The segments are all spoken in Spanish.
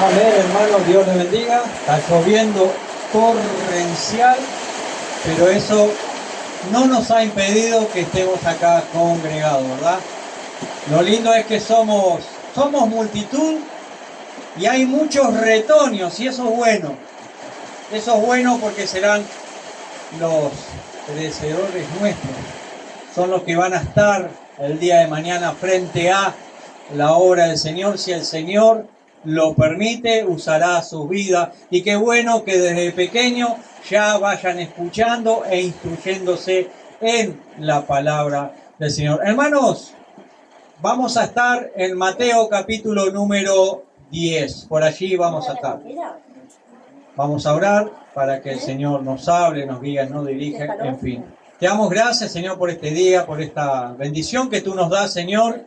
Amén, hermanos, Dios les bendiga. Está lloviendo torrencial, pero eso no nos ha impedido que estemos acá congregados, ¿verdad? Lo lindo es que somos multitud y hay muchos retoños, y eso es bueno. Eso es bueno porque serán los predecesores nuestros. Son los que van a estar el día de mañana frente a la obra del Señor. Si el Señor lo permite, usará su vida. Y qué bueno que desde pequeño ya vayan escuchando e instruyéndose en la palabra del Señor. Hermanos, vamos a estar en Mateo capítulo número 10. Por allí vamos a estar. Vamos a orar para que el Señor nos hable, nos guíe, nos dirija, en fin. Te damos gracias, Señor, por este día, por esta bendición que tú nos das, Señor,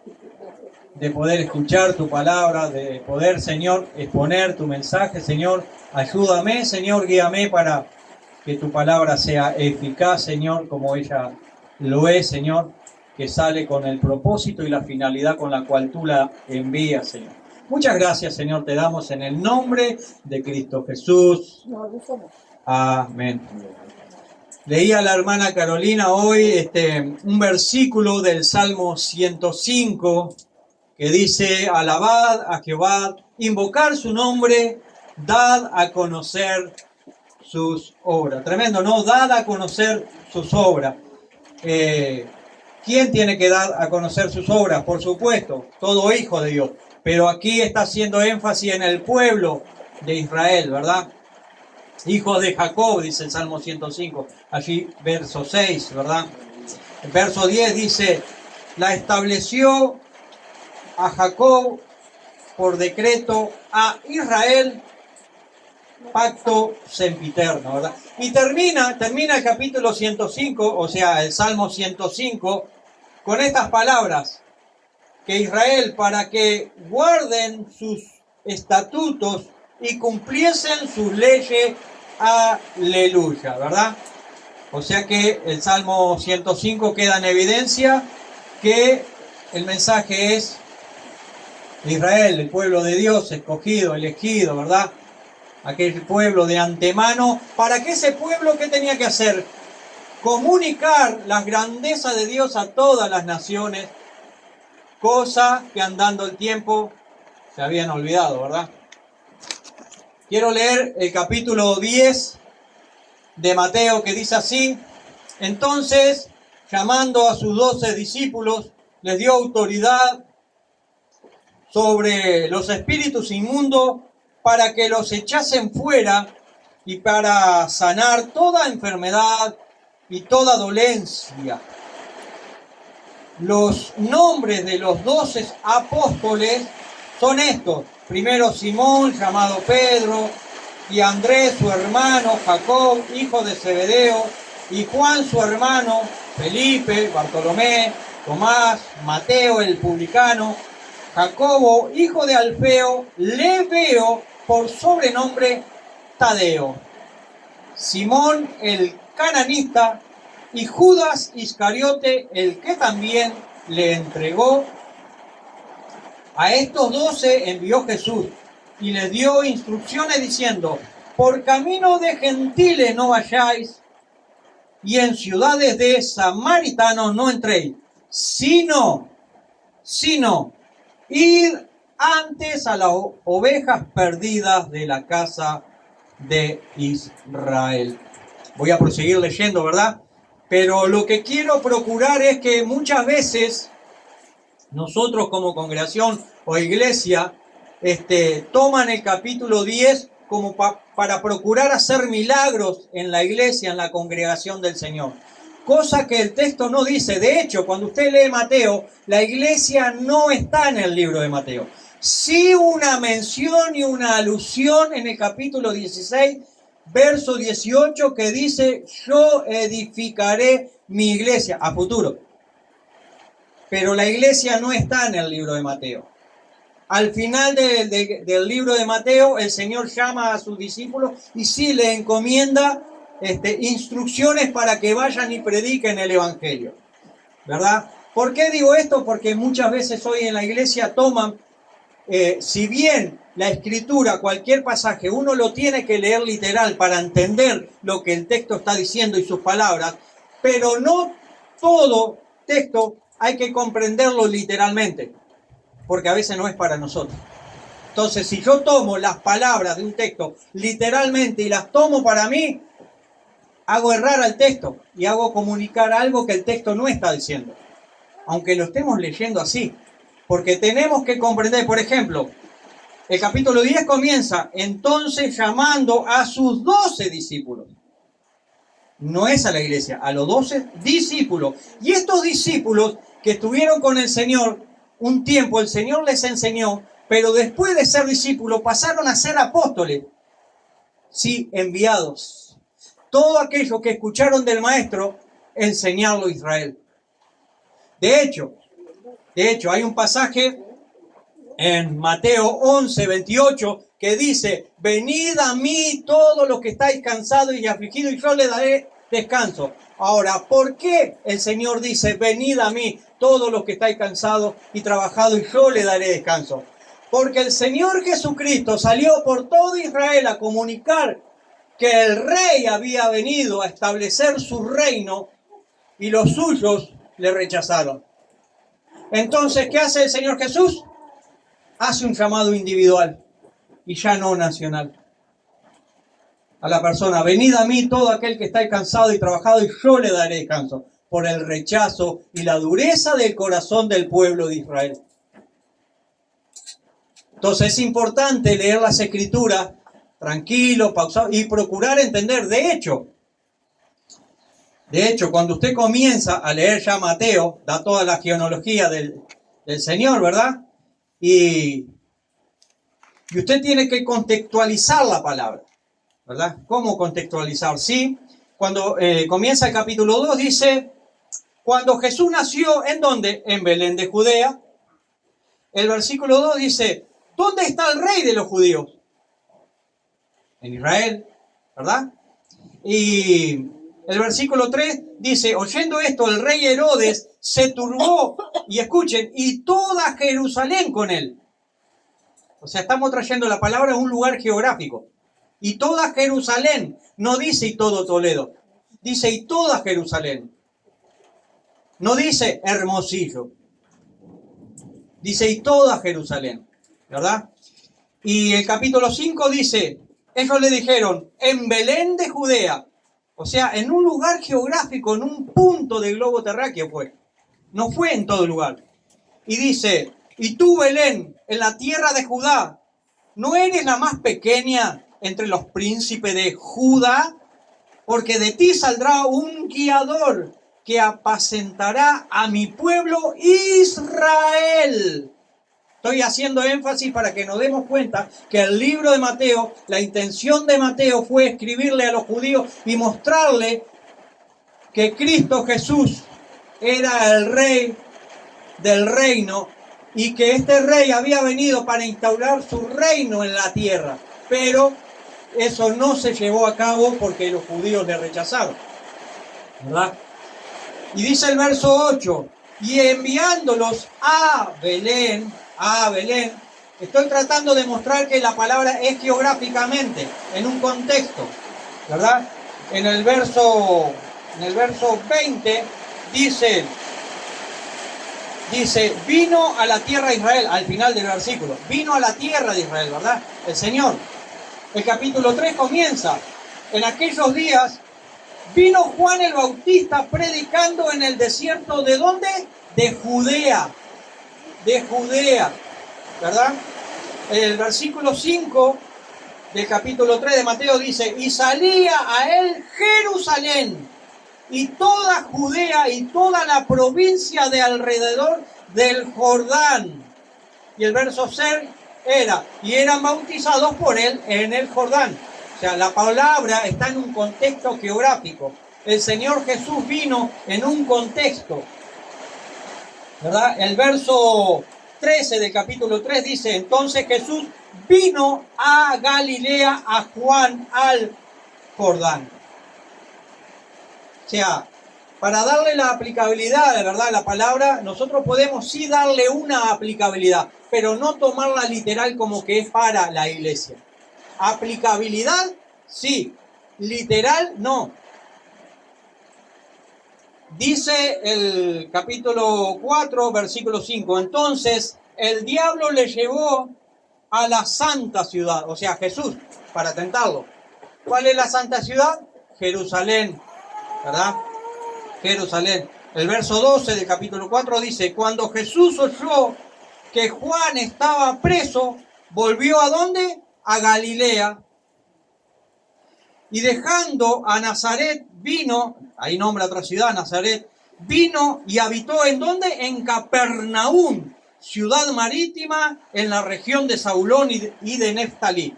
de poder escuchar tu palabra, de poder, Señor, exponer tu mensaje, Señor. Ayúdame, Señor, guíame para que tu palabra sea eficaz, Señor, como ella lo es, Señor, que sale con el propósito y la finalidad con la cual tú la envías, Señor. Muchas gracias, Señor, te damos en el nombre de Cristo Jesús. Amén. Leía la hermana Carolina hoy un versículo del Salmo 105 que dice: alabad a Jehová, invocar su nombre, dad a conocer sus obras. Tremendo, ¿no? Dad a conocer sus obras. ¿Quién tiene que dar a conocer sus obras? Por supuesto, todo hijo de Dios. Pero aquí está haciendo énfasis en el pueblo de Israel, ¿verdad? Hijos de Jacob, dice el Salmo 105, allí verso 6, ¿verdad? El verso 10 dice: la estableció a Jacob por decreto, a Israel pacto sempiterno, ¿verdad? Y termina el capítulo 105, o sea, el Salmo 105, con estas palabras: que Israel, para que guarden sus estatutos y cumpliesen sus leyes, aleluya, ¿verdad? O sea que el Salmo 105 queda en evidencia que el mensaje es Israel, el pueblo de Dios, escogido, elegido, ¿verdad? Aquel pueblo de antemano. ¿Para qué ese pueblo qué tenía que hacer? Comunicar las grandezas de Dios a todas las naciones, cosa que andando el tiempo se habían olvidado, ¿verdad? Quiero leer el capítulo 10 de Mateo, que dice así: entonces, llamando a sus 12 discípulos, les dio autoridad sobre los espíritus inmundos para que los echasen fuera y para sanar toda enfermedad y toda dolencia. Los nombres de los 12 apóstoles son estos: primero Simón, llamado Pedro, y Andrés, su hermano, Jacob, hijo de Zebedeo, y Juan, su hermano, Felipe, Bartolomé, Tomás, Mateo, el publicano, Jacobo, hijo de Alfeo, Lebeo, por sobrenombre Tadeo, Simón, el cananista, y Judas Iscariote, el que también le entregó. A estos 12 envió Jesús y les dio instrucciones diciendo: por camino de gentiles no vayáis, y en ciudades de samaritanos no entréis, sino id antes a las ovejas perdidas de la casa de Israel. Voy a proseguir leyendo, ¿verdad? Pero lo que quiero procurar es que muchas veces nosotros como congregación o iglesia toman el capítulo 10 como para procurar hacer milagros en la iglesia, en la congregación del Señor. Cosa que el texto no dice. De hecho, cuando usted lee Mateo, la iglesia no está en el libro de Mateo. Sí una mención y una alusión en el capítulo 16, verso 18, que dice: yo edificaré mi iglesia a futuro. Pero la iglesia no está en el libro de Mateo. Al final del libro de Mateo, el Señor llama a sus discípulos y sí le encomienda instrucciones para que vayan y prediquen el Evangelio, ¿verdad? ¿Por qué digo esto? Porque muchas veces hoy en la iglesia toman, si bien la escritura, cualquier pasaje, uno lo tiene que leer literal para entender lo que el texto está diciendo y sus palabras, pero no todo texto hay que comprenderlo literalmente, porque a veces no es para nosotros. Entonces, si yo tomo las palabras de un texto literalmente y las tomo para mí, hago errar al texto y hago comunicar algo que el texto no está diciendo, aunque lo estemos leyendo así, porque tenemos que comprender. Por ejemplo, el capítulo 10 comienza entonces llamando a sus 12 discípulos. No es a la iglesia, a los 12 discípulos. Y estos discípulos que estuvieron con el Señor un tiempo, el Señor les enseñó, pero después de ser discípulos pasaron a ser apóstoles. Sí, enviados. Todo aquello que escucharon del Maestro, enseñarlo a Israel. De hecho, hay un pasaje en Mateo 11, 28, que dice, venid a mí todos los que estáis cansados y afligidos y yo les daré descanso. Ahora, ¿por qué el Señor dice, venid a mí todos los que estáis cansados y trabajados y yo les daré descanso? Porque el Señor Jesucristo salió por todo Israel a comunicar que el Rey había venido a establecer su reino y los suyos le rechazaron. Entonces, ¿qué hace el Señor Jesús? Hace un llamado individual y ya no nacional. A la persona, venid a mí todo aquel que está cansado y trabajado y yo le daré descanso, por el rechazo y la dureza del corazón del pueblo de Israel. Entonces es importante leer las escrituras tranquilo, pausado y procurar entender. De hecho, cuando usted comienza a leer ya Mateo, da toda la genealogía del Señor, ¿verdad? Y usted tiene que contextualizar la palabra, ¿verdad? ¿Cómo contextualizar? Sí, cuando comienza el capítulo 2 dice, cuando Jesús nació, ¿en dónde? En Belén de Judea. El versículo 2 dice, ¿dónde está el rey de los judíos? En Israel, ¿verdad? Y el versículo 3 dice, oyendo esto, el rey Herodes se turbó, y escuchen, y toda Jerusalén con él. O sea, estamos trayendo la palabra a un lugar geográfico. Y toda Jerusalén, no dice y todo Toledo, dice y toda Jerusalén. No dice Hermosillo, dice y toda Jerusalén, ¿verdad? Y el capítulo 5 dice, ellos le dijeron, en Belén de Judea, o sea, en un lugar geográfico, en un punto del globo terráqueo fue, no fue en todo lugar. Y dice, y tú Belén, en la tierra de Judá, ¿no eres la más pequeña entre los príncipes de Judá? Porque de ti saldrá un guiador que apacentará a mi pueblo Israel. Estoy haciendo énfasis para que nos demos cuenta que el libro de Mateo, la intención de Mateo fue escribirle a los judíos y mostrarle que Cristo Jesús era el rey del reino y que este rey había venido para instaurar su reino en la tierra. Pero eso no se llevó a cabo porque los judíos le rechazaron, ¿verdad? Y dice el verso 8, y enviándolos a Belén, estoy tratando de mostrar que la palabra es geográficamente, en un contexto, ¿verdad? En el verso 20 dice, vino a la tierra de Israel, al final del versículo, vino a la tierra de Israel, ¿verdad? El Señor. El capítulo 3 comienza, en aquellos días vino Juan el Bautista predicando en el desierto, ¿de dónde? De Judea, ¿verdad? El versículo 5 del capítulo 3 de Mateo dice, y salía a él Jerusalén y toda Judea y toda la provincia de alrededor del Jordán. Y el verso 6 era, y eran bautizados por él en el Jordán. O sea, la palabra está en un contexto geográfico. El Señor Jesús vino en un contexto, ¿verdad? El verso 13 del capítulo 3 dice, entonces Jesús vino a Galilea, a Juan al Jordán. O sea, para darle la aplicabilidad, de verdad, a la palabra, nosotros podemos sí darle una aplicabilidad, pero no tomarla literal como que es para la iglesia. Aplicabilidad, sí. Literal, no. Dice el capítulo 4, versículo 5. Entonces, el diablo le llevó a la santa ciudad, o sea, Jesús, para tentarlo. ¿Cuál es la santa ciudad? Jerusalén, ¿verdad? Jerusalén. El verso 12 del capítulo 4 dice, cuando Jesús oyó que Juan estaba preso, volvió ¿a dónde? A Galilea. Y dejando a Nazaret, vino, ahí nombra otra ciudad, Nazaret, vino y habitó ¿en dónde? En Capernaum, ciudad marítima en la región de Zabulón y de Neftalí.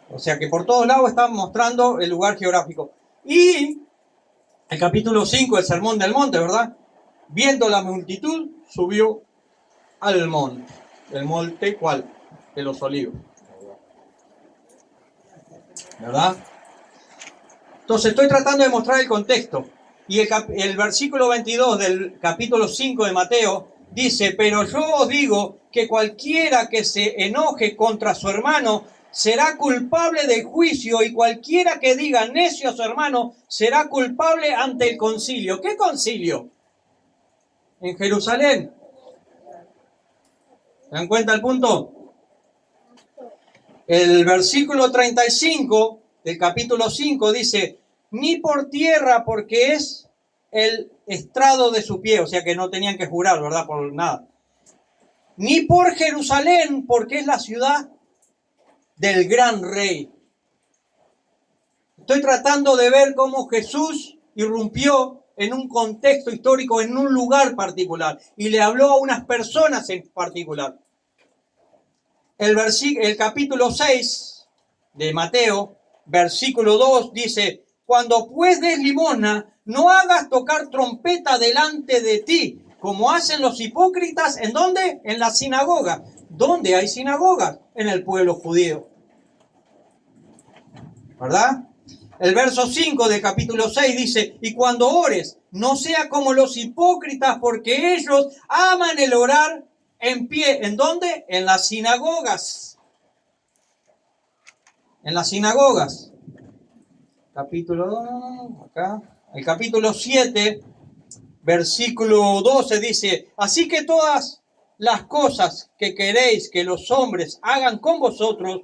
O sea que por todos lados están mostrando el lugar geográfico. Y el capítulo 5, el Sermón del Monte, ¿verdad? Viendo la multitud, subió al monte. ¿El monte cuál? De los Olivos. ¿Verdad? Entonces estoy tratando de mostrar el contexto. Y el versículo 22 del capítulo 5 de Mateo dice, pero yo os digo que cualquiera que se enoje contra su hermano será culpable del juicio, y cualquiera que diga necio a su hermano será culpable ante el concilio. ¿Qué concilio? En Jerusalén. ¿Se dan cuenta el punto? El versículo 35 del capítulo 5 dice, ni por tierra porque es el estrado de su pie, o sea que no tenían que jurar, ¿verdad? Por nada. Ni por Jerusalén porque es la ciudad del gran rey. Estoy tratando de ver cómo Jesús irrumpió en un contexto histórico, en un lugar particular, y le habló a unas personas en particular. El capítulo 6 de Mateo, versículo 2, dice, cuando pues des limosna, no hagas tocar trompeta delante de ti, como hacen los hipócritas, ¿en dónde? En la sinagoga. ¿Dónde hay sinagogas? En el pueblo judío. ¿Verdad? El verso 5 del capítulo 6 dice, y cuando ores, no sea como los hipócritas, porque ellos aman el orar en pie. ¿En dónde? En las sinagogas. En las sinagogas. Capítulo, acá. El capítulo 7, versículo 12 dice, así que todas las cosas que queréis que los hombres hagan con vosotros,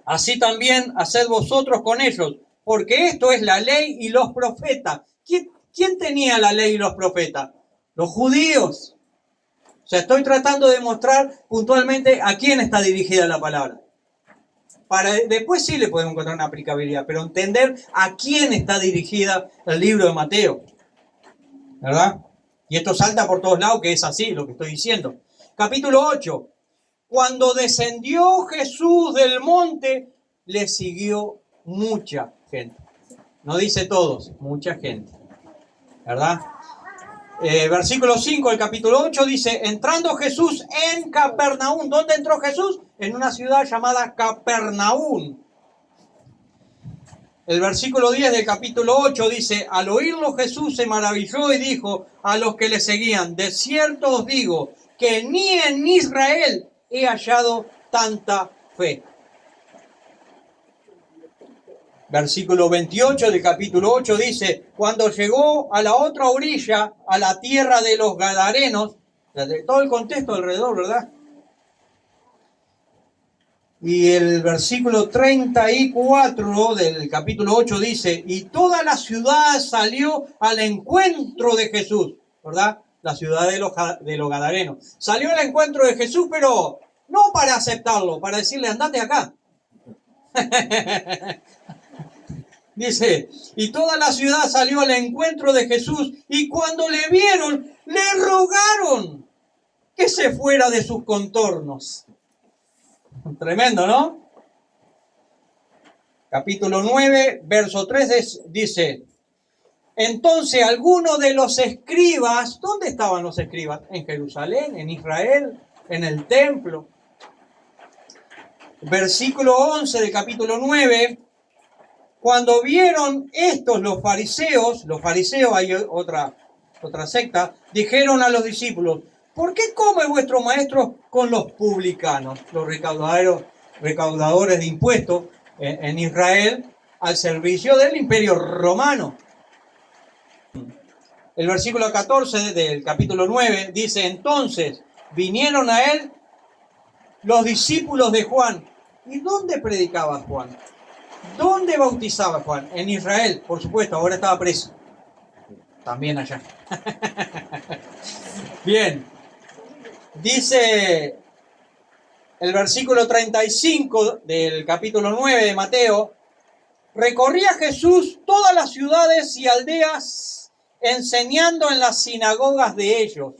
así también haced vosotros con ellos, porque esto es la ley y los profetas. ¿Quién tenía la ley y los profetas? Los judíos. O sea, estoy tratando de mostrar puntualmente a quién está dirigida la palabra. Después sí le podemos encontrar una aplicabilidad, pero entender a quién está dirigida el libro de Mateo. ¿Verdad? Y esto salta por todos lados, que es así lo que estoy diciendo. Capítulo 8. Cuando descendió Jesús del monte, le siguió mucha gente. No dice todos, mucha gente. ¿Verdad? Versículo 5 del capítulo 8 dice, entrando Jesús en Capernaum. ¿Dónde entró Jesús? En una ciudad llamada Capernaum. El versículo 10 del capítulo 8 dice, al oírlo Jesús se maravilló y dijo a los que le seguían, de cierto os digo que ni en Israel he hallado tanta fe. Versículo 28 del capítulo 8 dice, cuando llegó a la otra orilla, a la tierra de los Gadarenos, todo el contexto alrededor, ¿verdad? Y el versículo 34 del capítulo 8 dice, y toda la ciudad salió al encuentro de Jesús, ¿verdad? La ciudad de los Gadarenos. Salió al encuentro de Jesús, pero no para aceptarlo, para decirle, andate acá. Dice, y toda la ciudad salió al encuentro de Jesús, y cuando le vieron, le rogaron que se fuera de sus contornos. Tremendo, ¿no? Capítulo 9, verso 3 dice, entonces algunos de los escribas, ¿dónde estaban los escribas? En Jerusalén, en Israel, en el templo. Versículo 11 del capítulo 9, Cuando vieron estos los fariseos, hay otra secta, dijeron a los discípulos, ¿por qué come vuestro maestro con los publicanos, los recaudadores de impuestos en Israel, al servicio del imperio romano? El versículo 14 del capítulo 9 dice, entonces vinieron a él los discípulos de Juan. ¿Y dónde predicaba Juan? ¿Dónde bautizaba Juan? En Israel, por supuesto, ahora estaba preso. También allá. Bien, dice el versículo 35 del capítulo 9 de Mateo, recorría Jesús todas las ciudades y aldeas enseñando en las sinagogas de ellos.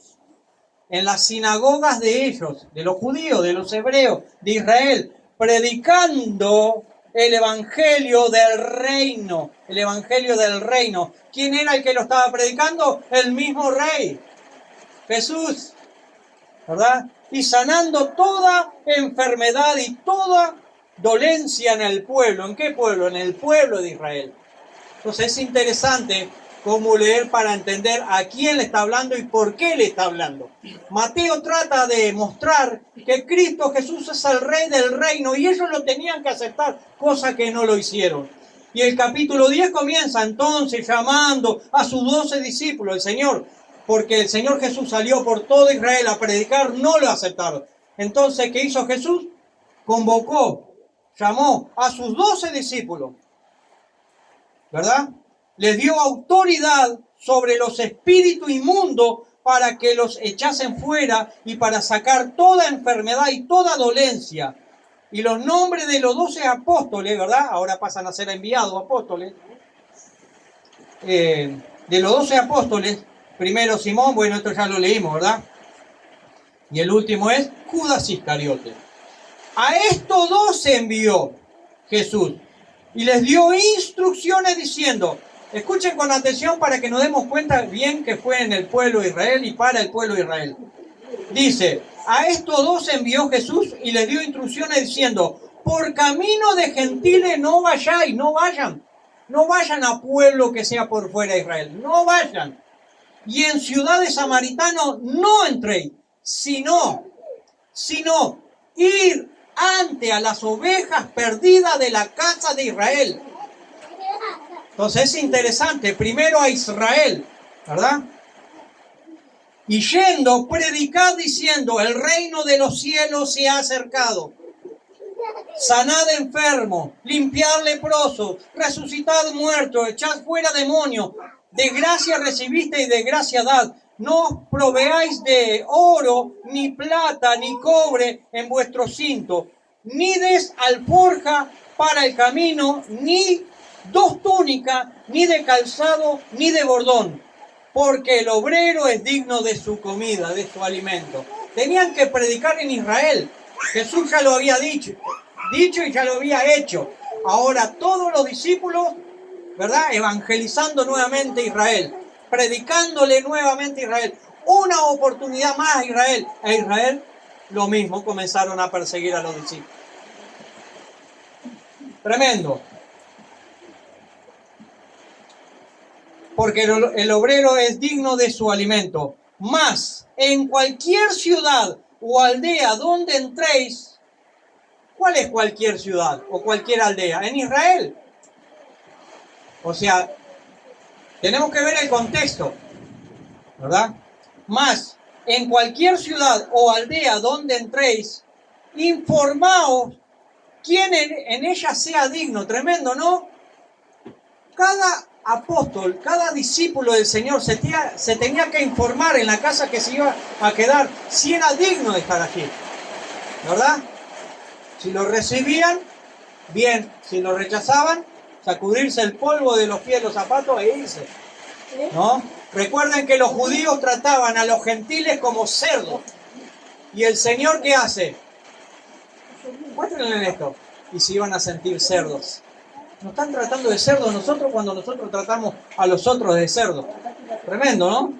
En las sinagogas de ellos, de los judíos, de los hebreos, de Israel, predicando el evangelio del reino, el evangelio del reino. ¿Quién era el que lo estaba predicando? El mismo rey, Jesús, ¿verdad? Y sanando toda enfermedad y toda dolencia en el pueblo. ¿En qué pueblo? En el pueblo de Israel. Entonces es interesante cómo leer para entender a quién le está hablando y por qué le está hablando. Mateo trata de mostrar que Cristo Jesús es el rey del reino y ellos lo tenían que aceptar, cosa que no lo hicieron. Y el capítulo 10 comienza entonces llamando a sus 12 discípulos, el Señor, porque el Señor Jesús salió por todo Israel a predicar, no lo aceptaron. Entonces, ¿qué hizo Jesús? Convocó, llamó a sus 12 discípulos, ¿verdad? Les dio autoridad sobre los espíritus inmundos para que los echasen fuera y para sacar toda enfermedad y toda dolencia. Y los nombres de los 12 apóstoles, ¿verdad? Ahora pasan a ser enviados apóstoles. De los 12 apóstoles, primero Simón, bueno, esto ya lo leímos, ¿verdad? Y el último es Judas Iscariote. A estos 12 envió Jesús y les dio instrucciones diciendo, escuchen con atención para que nos demos cuenta bien que fue en el pueblo de Israel y para el pueblo de Israel. Dice, a estos 12 envió Jesús y les dio instrucciones diciendo, por camino de gentiles no vayáis, no vayan a pueblo que sea por fuera de Israel, no vayan. Y en ciudades samaritanos no entréis, sino ir ante a las ovejas perdidas de la casa de Israel. Entonces es interesante, primero a Israel, ¿verdad? Y yendo, predicad diciendo, el reino de los cielos se ha acercado. Sanad enfermos, limpiad leprosos, resucitad muertos, echad fuera demonios. De gracia recibiste y de gracia dad. No os proveáis de oro, ni plata, ni cobre en vuestro cinto, ni des alforja para el camino, ni 2 túnicas, ni de calzado, ni de bordón, porque el obrero es digno de su comida, de su alimento. Tenían que predicar en Israel. Jesús ya lo había dicho y ya lo había hecho. Ahora todos los discípulos, ¿verdad? Evangelizando nuevamente a Israel, predicándole nuevamente a Israel. Una oportunidad más a Israel. A Israel lo mismo, comenzaron a perseguir a los discípulos. Tremendo. Porque el obrero es digno de su alimento. Mas, en cualquier ciudad o aldea donde entréis, ¿cuál es cualquier ciudad o cualquier aldea? En Israel. O sea, tenemos que ver el contexto, ¿verdad? Mas, en cualquier ciudad o aldea donde entréis, informaos quién en ella sea digno. Tremendo, ¿no? Cada apóstol, cada discípulo del Señor se tenía que informar en la casa que se iba a quedar si era digno de estar allí, ¿verdad? Si lo recibían, bien. Si lo rechazaban, sacudirse el polvo de los pies, los zapatos e irse, ¿no? Recuerden que los judíos trataban a los gentiles como cerdos. ¿Y el Señor qué hace? Muéstrenle esto. Y se iban a sentir cerdos. Nos están tratando de cerdos nosotros cuando nosotros tratamos a los otros de cerdos. Tremendo, ¿no?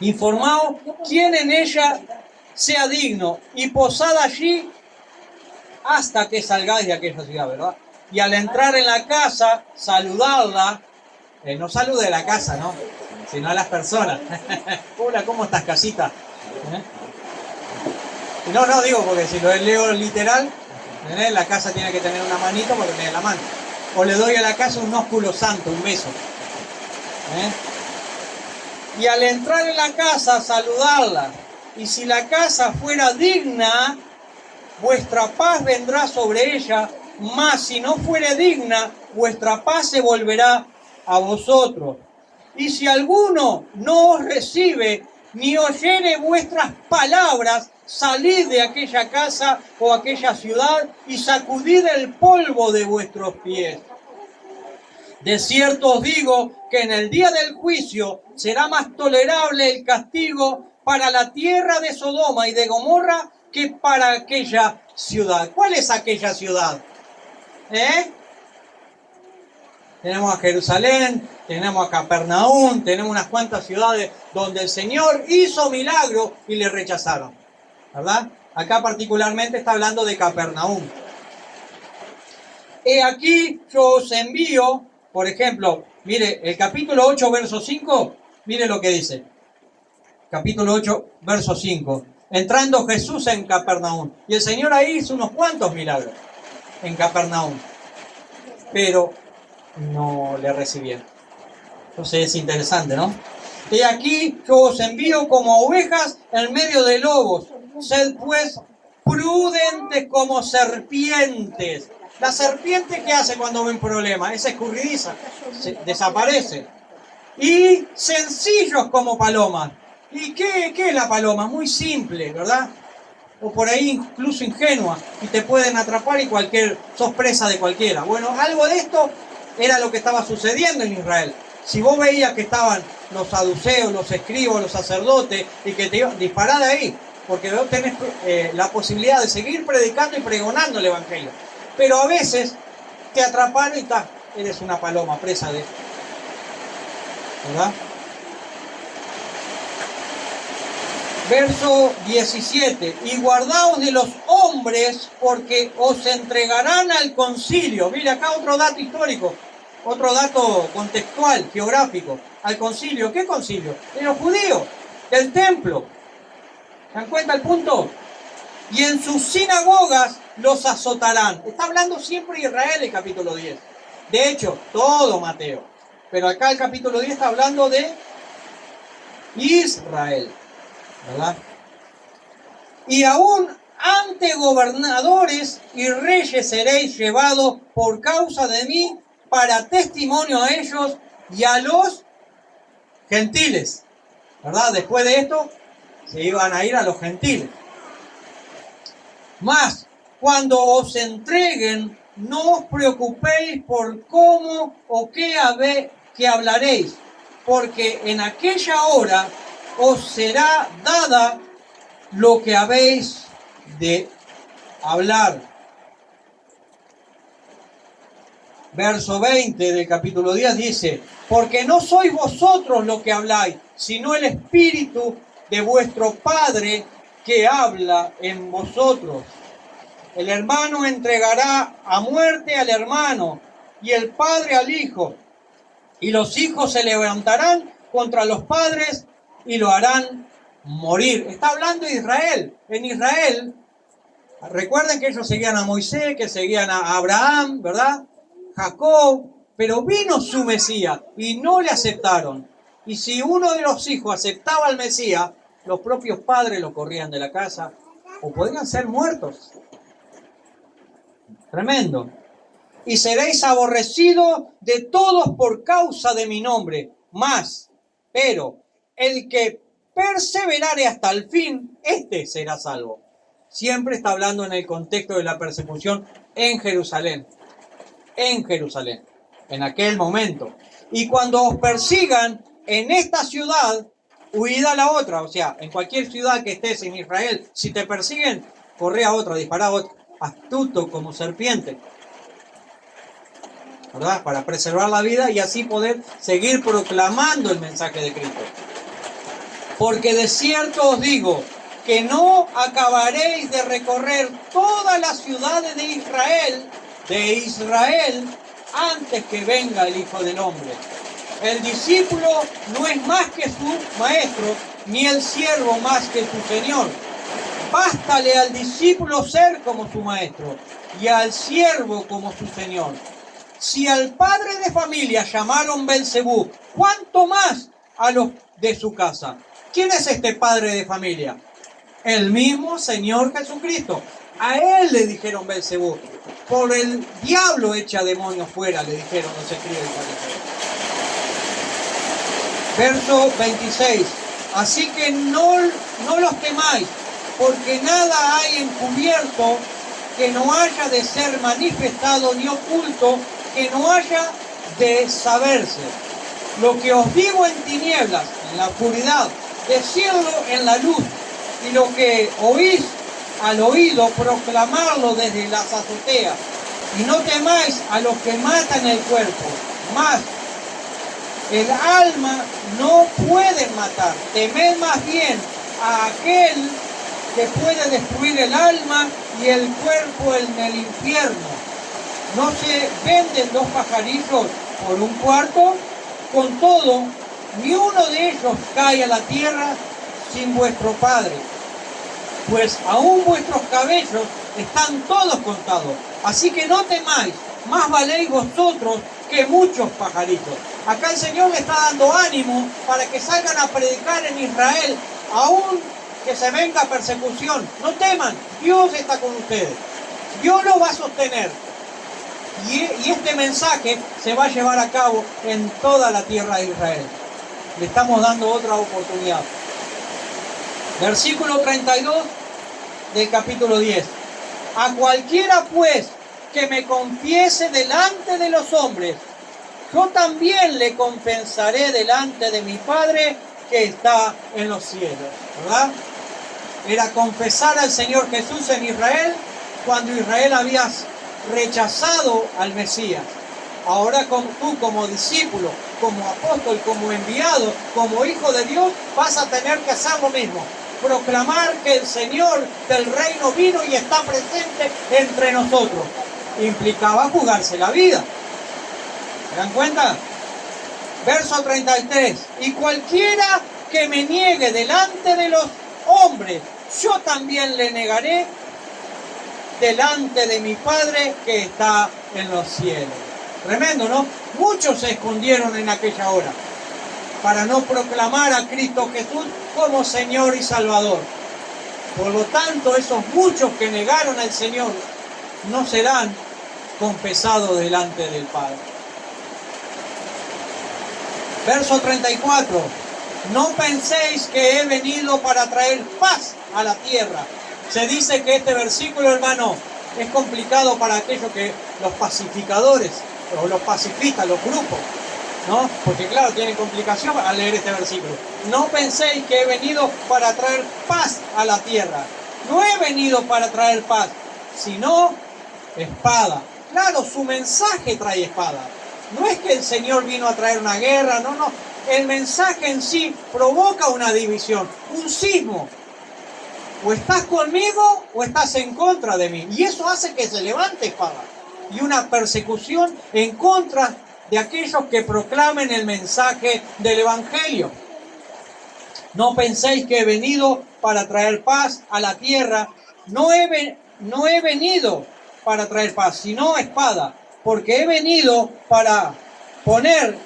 Informaos quién en ella sea digno y posad allí hasta que salgáis de aquella ciudad, ¿verdad? Y al entrar en la casa, saludarla. No salude a la casa, ¿no? Sino a las personas. Hola, ¿cómo estás, casita? No, digo, porque si lo leo literal, la casa tiene que tener una manito porque tiene la mano. O le doy a la casa un ósculo santo, un beso. Y al entrar en la casa, saludarla. Y si la casa fuera digna, vuestra paz vendrá sobre ella, mas si no fuere digna, vuestra paz se volverá a vosotros. Y si alguno no os recibe, ni oyere vuestras palabras, salid de aquella casa o aquella ciudad y sacudid el polvo de vuestros pies. De cierto os digo que en el día del juicio será más tolerable el castigo para la tierra de Sodoma y de Gomorra que para aquella ciudad. ¿Cuál es aquella ciudad? Tenemos a Jerusalén, tenemos a Capernaum, tenemos unas cuantas ciudades donde el Señor hizo milagros y le rechazaron, ¿verdad? Acá particularmente está hablando de Capernaum. He aquí yo os envío, por ejemplo, mire, el capítulo 8, verso 5, mire lo que dice. Capítulo 8, verso 5. Entrando Jesús en Capernaum. Y el Señor ahí hizo unos cuantos milagros en Capernaum. Pero no le recibieron. Entonces es interesante, ¿no? He aquí yo os envío como ovejas en medio de lobos. Sed pues prudentes como serpientes. La serpiente, ¿qué hace cuando ve un problema? Es escurridiza, desaparece. Y sencillos como palomas. ¿Y qué es la paloma? Muy simple, ¿verdad? O por ahí incluso ingenua. Y te pueden atrapar y sos presa de cualquiera. Bueno, algo de esto era lo que estaba sucediendo en Israel. Si vos veías que estaban los saduceos, los escribas, los sacerdotes, y que te iban a disparar de ahí, porque vos tenés la posibilidad de seguir predicando y pregonando el evangelio. Pero a veces te atraparon y eres una paloma presa de esto. ¿Verdad? Verso 17. Y guardaos de los hombres porque os entregarán al concilio. Mira acá otro dato histórico, otro dato contextual, geográfico. Al concilio. ¿Qué concilio? De los judíos, del templo. ¿Se dan cuenta el punto? Y en sus sinagogas los azotarán. Está hablando siempre Israel el capítulo 10. De hecho, todo Mateo. Pero acá el capítulo 10 está hablando de Israel, ¿verdad? Y aún ante gobernadores y reyes seréis llevados por causa de mí para testimonio a ellos y a los gentiles, ¿verdad? Después de esto se iban a ir a los gentiles. Mas cuando os entreguen, no os preocupéis por cómo o qué hablaréis, porque en aquella hora os será dada lo que habéis de hablar. Verso 20 del capítulo 10 dice: porque no sois vosotros los que habláis, sino el Espíritu de vuestro Padre que habla en vosotros. El hermano entregará a muerte al hermano y el padre al hijo. Y los hijos se levantarán contra los padres y lo harán morir. Está hablando de Israel. En Israel, recuerden que ellos seguían a Moisés, que seguían a Abraham, ¿verdad? Jacob, pero vino su Mesías y no le aceptaron. Y si uno de los hijos aceptaba al Mesías, los propios padres lo corrían de la casa o podían ser muertos. Tremendo. Y seréis aborrecidos de todos por causa de mi nombre. Pero el que perseverare hasta el fin, este será salvo. Siempre está hablando en el contexto de la persecución en Jerusalén. En Jerusalén, en aquel momento. Y cuando os persigan en esta ciudad, huid a la otra. O sea, en cualquier ciudad que estés en Israel, si te persiguen, corre a otra, dispara a otra. Astuto como serpiente, ¿verdad? Para preservar la vida y así poder seguir proclamando el mensaje de Cristo. Porque de cierto os digo que no acabaréis de recorrer todas las ciudades de Israel de Israel antes que venga el Hijo del Hombre. El discípulo no es más que su maestro, ni el siervo más que su señor. Bástale al discípulo ser como su maestro y al siervo como su señor. Si al padre de familia llamaron Belcebú, ¿cuánto más a los de su casa? ¿Quién es este padre de familia? El mismo Señor Jesucristo. A él le dijeron Belcebú. Por el diablo echa demonios fuera, le dijeron los escribas y fariseos. Verso 26. Así que no los temáis, porque nada hay encubierto que no haya de ser manifestado, ni oculto que no haya de saberse. Lo que os digo en tinieblas, en la oscuridad, decirlo en la luz, y lo que oís al oído, proclamarlo desde las azoteas. Y no temáis a los que matan el cuerpo, mas el alma no pueden matar. Temed más bien a aquel que puede destruir el alma y el cuerpo en el infierno. ¿No se venden 2 pajarillos por un cuarto? Con todo, ni uno de ellos cae a la tierra sin vuestro Padre. Pues aún vuestros cabellos están todos contados. Así que no temáis, más valéis vosotros que muchos pajaritos. Acá el Señor le está dando ánimo para que salgan a predicar en Israel, aún que se venga persecución. No teman, Dios está con ustedes. Dios los va a sostener. Y este mensaje se va a llevar a cabo en toda la tierra de Israel. Le estamos dando otra oportunidad. Versículo 32 del capítulo 10. A cualquiera pues que me confiese delante de los hombres, yo también le confesaré delante de mi Padre que está en los cielos. ¿Verdad? Era confesar al Señor Jesús en Israel cuando Israel había rechazado al Mesías. Ahora tú como discípulo, como apóstol, como enviado, como hijo de Dios, vas a tener que hacer lo mismo. Proclamar que el Señor del reino vino y está presente entre nosotros. Implicaba jugarse la vida. ¿Se dan cuenta? Verso 33. Y cualquiera que me niegue delante de los hombres, yo también le negaré delante de mi Padre que está en los cielos. Tremendo, ¿no? Muchos se escondieron en aquella hora para no proclamar a Cristo Jesús como Señor y Salvador. Por lo tanto, esos muchos que negaron al Señor no serán confesados delante del Padre. Verso 34. No penséis que he venido para traer paz a la tierra. Se dice que este versículo, hermano, es complicado para aquellos que los pacificadores o los pacifistas, los grupos, ¿no? Porque claro, tienen complicación al leer este versículo. No penséis que he venido para traer paz a la tierra. No he venido para traer paz, sino espada. Claro, su mensaje trae espada. No es que el Señor vino a traer una guerra, no. El mensaje en sí provoca una división, un sismo. O estás conmigo o estás en contra de mí. Y eso hace que se levante espada. Y una persecución en contra de aquellos que proclamen el mensaje del Evangelio. No penséis que he venido para traer paz a la tierra. No he venido para traer paz, sino espada. Porque he venido para poner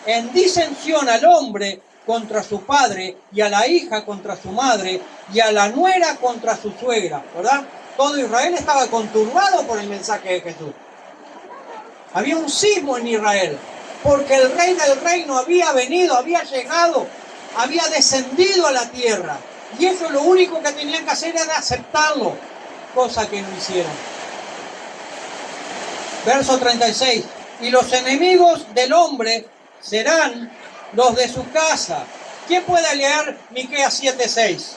en disensión al hombre contra su padre, y a la hija contra su madre, y a la nuera contra su suegra, ¿verdad? Todo Israel estaba conturbado por el mensaje de Jesús. Había un sismo en Israel, porque el rey del reino había venido, había llegado, había descendido a la tierra, y ellos lo único que tenían que hacer era aceptarlo, cosa que no hicieron. Verso 36. Y los enemigos del hombre serán los de su casa. ¿Quién puede leer Miqueas 7:6?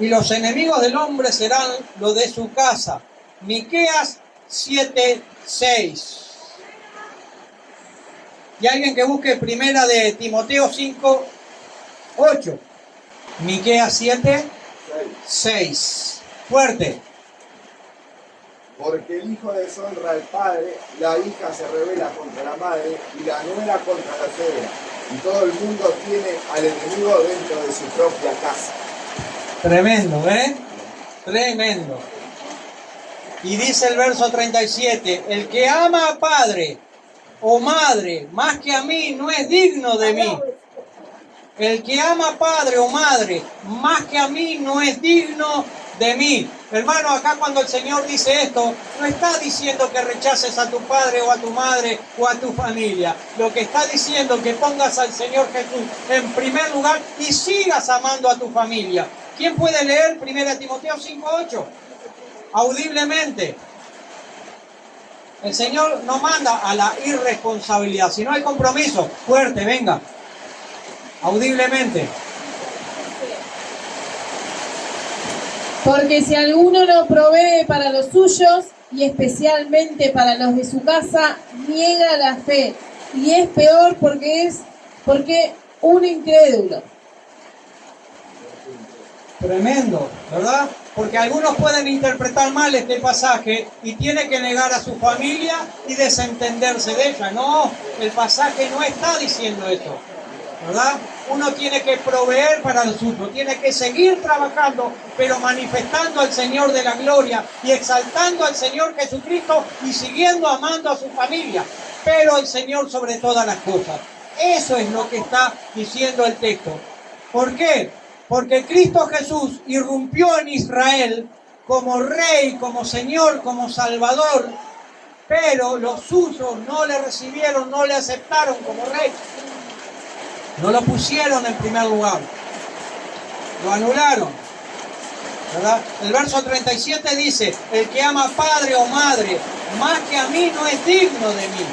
Y los enemigos del hombre serán los de su casa. Miqueas 7:6. Y alguien que busque primera de Timoteo 5:8. Miqueas 7:6. Fuerte. Porque el hijo deshonra al padre, la hija se rebela contra la madre y la nuera contra la suegra. Y todo el mundo tiene al enemigo dentro de su propia casa. Tremendo, ¿eh? Tremendo. Y dice el verso 37, el que ama a padre o madre más que a mí no es digno de mí. El que ama a padre o madre más que a mí no es digno de mí. Hermano, acá cuando el Señor dice esto, no está diciendo que rechaces a tu padre o a tu madre o a tu familia. Lo que está diciendo es que pongas al Señor Jesús en primer lugar y sigas amando a tu familia. ¿Quién puede leer 1 Timoteo 5:8? Audiblemente. El Señor no manda a la irresponsabilidad, sino al compromiso. Fuerte, venga. Audiblemente. Porque si alguno no provee para los suyos, y especialmente para los de su casa, niega la fe, y es peor porque un incrédulo. Tremendo, ¿verdad? Porque algunos pueden interpretar mal este pasaje y tiene que negar a su familia y desentenderse de ella. No, el pasaje no está diciendo eso, ¿verdad? Uno tiene que proveer para los suyos, tiene que seguir trabajando, pero manifestando al Señor de la gloria y exaltando al Señor Jesucristo y siguiendo amando a su familia, pero el Señor sobre todas las cosas. Eso es lo que está diciendo el texto. ¿Por qué? Porque Cristo Jesús irrumpió en Israel como Rey, como Señor, como Salvador, pero los suyos no le recibieron, no le aceptaron como Rey. No lo pusieron en primer lugar. Lo anularon. ¿Verdad? El verso 37 dice, el que ama padre o madre más que a mí no es digno de mí.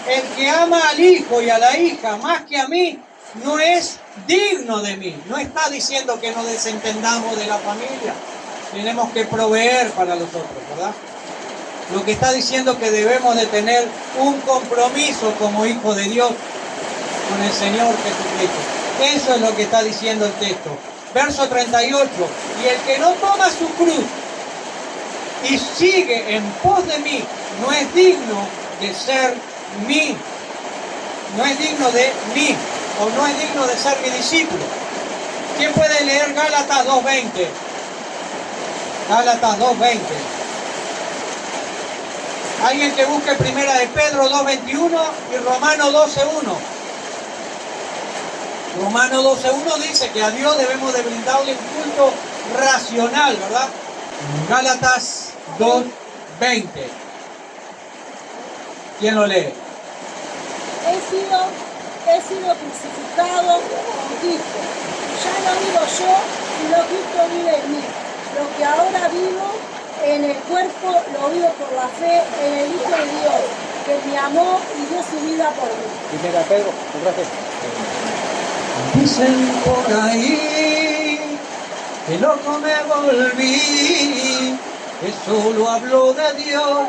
El que ama al hijo y a la hija más que a mí no es digno de mí. No está diciendo que nos desentendamos de la familia. Tenemos que proveer para los otros, ¿verdad? Lo que está diciendo es que debemos de tener un compromiso como hijos de Dios con el Señor Jesucristo. Eso es lo que está diciendo el texto. Verso 38. Y el que no toma su cruz y sigue en pos de mí, no es digno de ser mí. No es digno de mí. O no es digno de ser mi discípulo. ¿Quién puede leer Gálatas 2:20? Gálatas 2:20. Alguien que busque primera de Pedro 2:21 y Romano 12:1. Romano 12:1 dice que a Dios debemos de brindarle un culto racional, ¿verdad? Gálatas 2:20. ¿Quién lo lee? He sido crucificado con Cristo. Ya no vivo yo, sino Cristo vive en mí. Lo que ahora vivo en el cuerpo, lo vivo por la fe en el Hijo de Dios, que me amó y dio su vida por mí. Primera Pedro, gracias. Dicen por ahí que loco me volví, que solo hablo de Dios,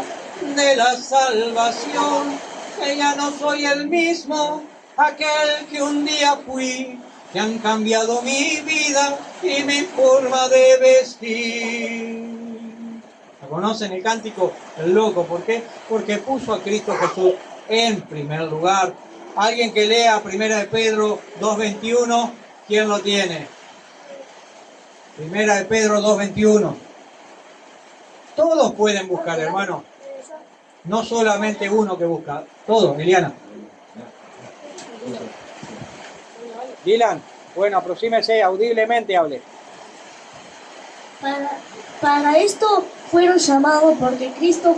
de la salvación, que ya no soy el mismo, aquel que un día fui, que han cambiado mi vida y mi forma de vestir. ¿Lo conocen el cántico? El loco, ¿por qué? Porque puso a Cristo Jesús en primer lugar. Alguien que lea 1 de Pedro 2:21, ¿quién lo tiene? 1 de Pedro 2:21. Todos pueden buscar, hermano. No solamente uno que busca. Todos, Liliana. Dylan, bueno, aproxímese, audiblemente hable. Para esto fueron llamados porque Cristo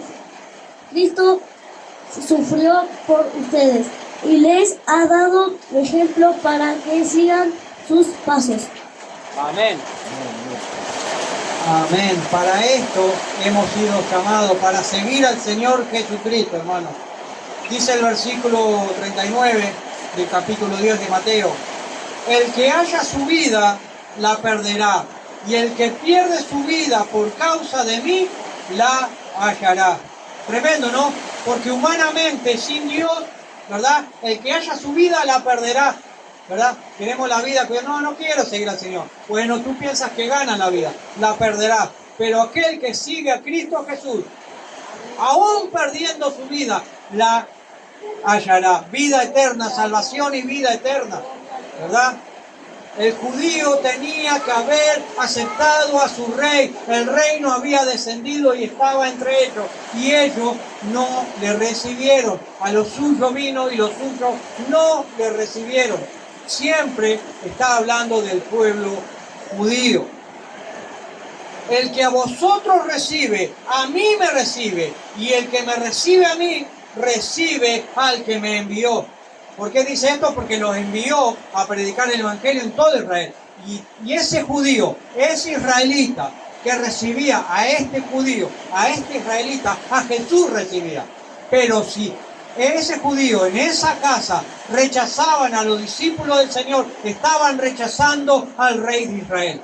sufrió por ustedes y les ha dado ejemplo para que sigan sus pasos. Amén. Amén. Para esto hemos sido llamados, para seguir al Señor Jesucristo, hermano. Dice el versículo 39 del capítulo 10 de Mateo. El que haya su vida, la perderá. Y el que pierde su vida por causa de mí, la hallará. Tremendo, ¿no? Porque humanamente, sin Dios, ¿verdad? El que haya su vida, la perderá. ¿verdad? Queremos la vida, pero no quiero seguir al Señor. Bueno, tú piensas que ganas la vida, la perderás. Pero aquel que sigue a Cristo Jesús, aún perdiendo su vida, la hallará. Vida eterna, salvación y vida eterna, ¿verdad? El judío tenía que haber aceptado a su rey. El reino había descendido y estaba entre ellos. Y ellos no le recibieron. A los suyos vino y los suyos no le recibieron. Siempre está hablando del pueblo judío. El que a vosotros recibe, a mí me recibe. Y el que me recibe a mí, recibe al que me envió. ¿Por qué dice esto? Porque los envió a predicar el evangelio en todo Israel. Y ese judío, ese israelita que recibía a este judío, a este israelita, a Jesús recibía. Pero si ese judío en esa casa rechazaban a los discípulos del Señor, estaban rechazando al rey de Israel.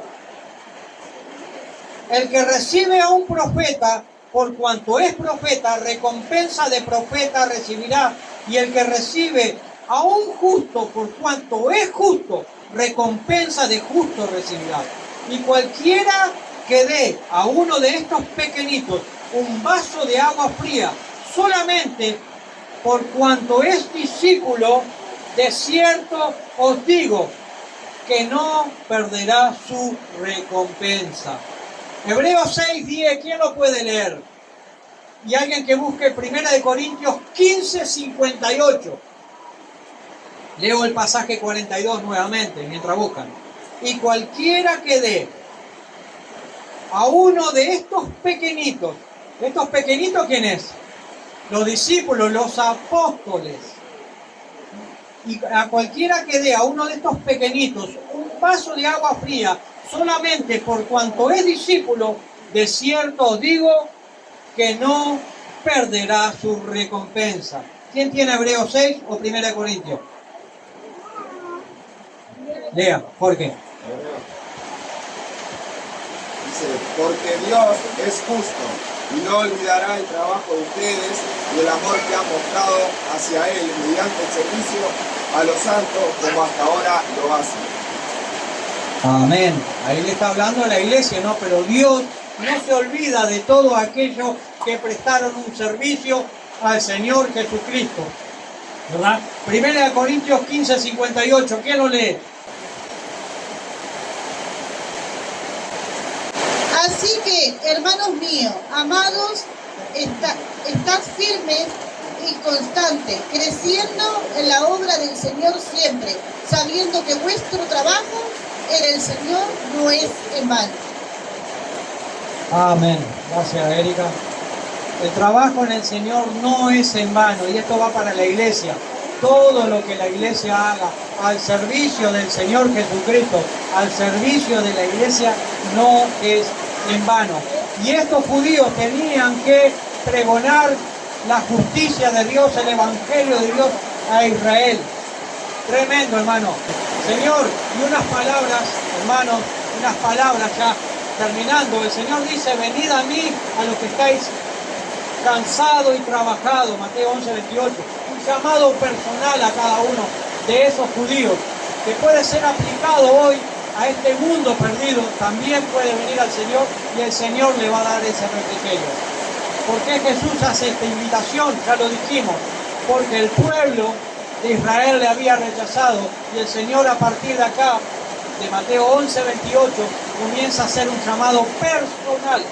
El que recibe a un profeta, por cuanto es profeta, recompensa de profeta recibirá. Y el que recibe a un justo, por cuanto es justo, recompensa de justo recibirá. Y cualquiera que dé a uno de estos pequeñitos un vaso de agua fría, solamente por cuanto es discípulo, de cierto os digo, que no perderá su recompensa. Hebreos 6:10, ¿quién lo puede leer? Y alguien que busque 1 Corintios 15:58. Leo el pasaje 42 nuevamente, mientras buscan. Y cualquiera que dé a uno de estos pequeñitos, ¿quién es? Los discípulos, los apóstoles. Y a cualquiera que dé a uno de estos pequeñitos un vaso de agua fría, solamente por cuanto es discípulo, de cierto os digo que no perderá su recompensa. ¿Quién tiene Hebreos 6 o 1 Corintios? Lea, Jorge. Dice, porque Dios es justo y no olvidará el trabajo de ustedes y el amor que han mostrado hacia Él mediante el servicio a los santos como hasta ahora lo hacen. Amén. Ahí le está hablando a la iglesia, ¿no? Pero Dios no se olvida de todos aquellos que prestaron un servicio al Señor Jesucristo, ¿verdad? 1 Corintios 15:58, ¿quién lo lee? Así que, hermanos míos, amados, estad firmes y constantes, creciendo en la obra del Señor siempre, sabiendo que vuestro trabajo en el Señor no es en vano. Amén. Gracias, Erika. El trabajo en el Señor no es en vano, y esto va para la iglesia. Todo lo que la iglesia haga al servicio del Señor Jesucristo, al servicio de la iglesia, no es en vano. Y estos judíos tenían que pregonar la justicia de Dios, el evangelio de Dios a Israel. Tremendo, hermano. Señor, y unas palabras, hermanos, unas palabras ya terminando. El Señor dice, venid a mí, a los que estáis cansados y trabajados, Mateo 11:28. Un llamado personal a cada uno de esos judíos, que puede ser aplicado hoy a este mundo perdido. También puede venir al Señor y el Señor le va a dar ese refrigerio. ¿Por qué Jesús hace esta invitación? Ya lo dijimos, porque el pueblo de Israel le había rechazado, y el Señor a partir de acá, de Mateo 11:28, comienza a hacer un llamado personal.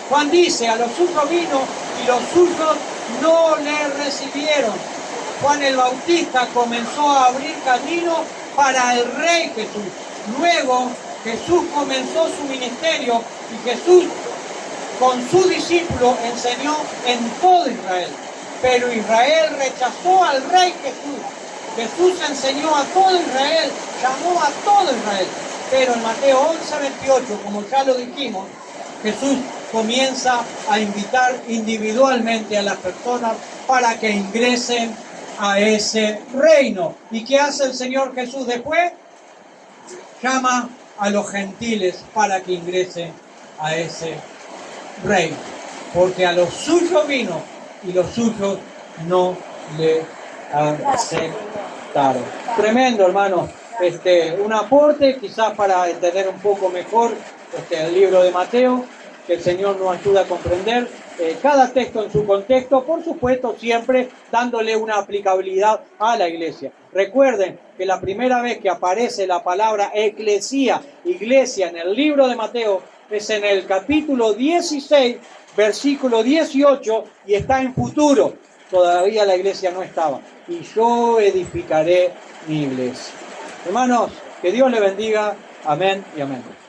Juan dice, a los suyos vino y los suyos no le recibieron. Juan el Bautista comenzó a abrir camino para el Rey Jesús. Luego Jesús comenzó su ministerio y Jesús con sus discípulos enseñó en todo Israel. Pero Israel rechazó al Rey Jesús. Jesús enseñó a todo Israel, llamó a todo Israel. Pero en Mateo 11:28, como ya lo dijimos, Jesús comienza a invitar individualmente a las personas para que ingresen a ese reino. ¿Y qué hace el Señor Jesús después? Llama a los gentiles para que ingresen a ese reino. Porque a los suyos vino y los suyos no le aceptaron. Tremendo, hermano. un aporte, quizás para entender un poco mejor el libro de Mateo, que el Señor nos ayuda a comprender cada texto en su contexto, por supuesto siempre dándole una aplicabilidad a la iglesia. Recuerden que la primera vez que aparece la palabra eclesía, iglesia, en el libro de Mateo, es en el capítulo 16, versículo 18, y está en futuro. Todavía la iglesia no estaba. Y yo edificaré mi iglesia. Hermanos, que Dios les bendiga. Amén y amén.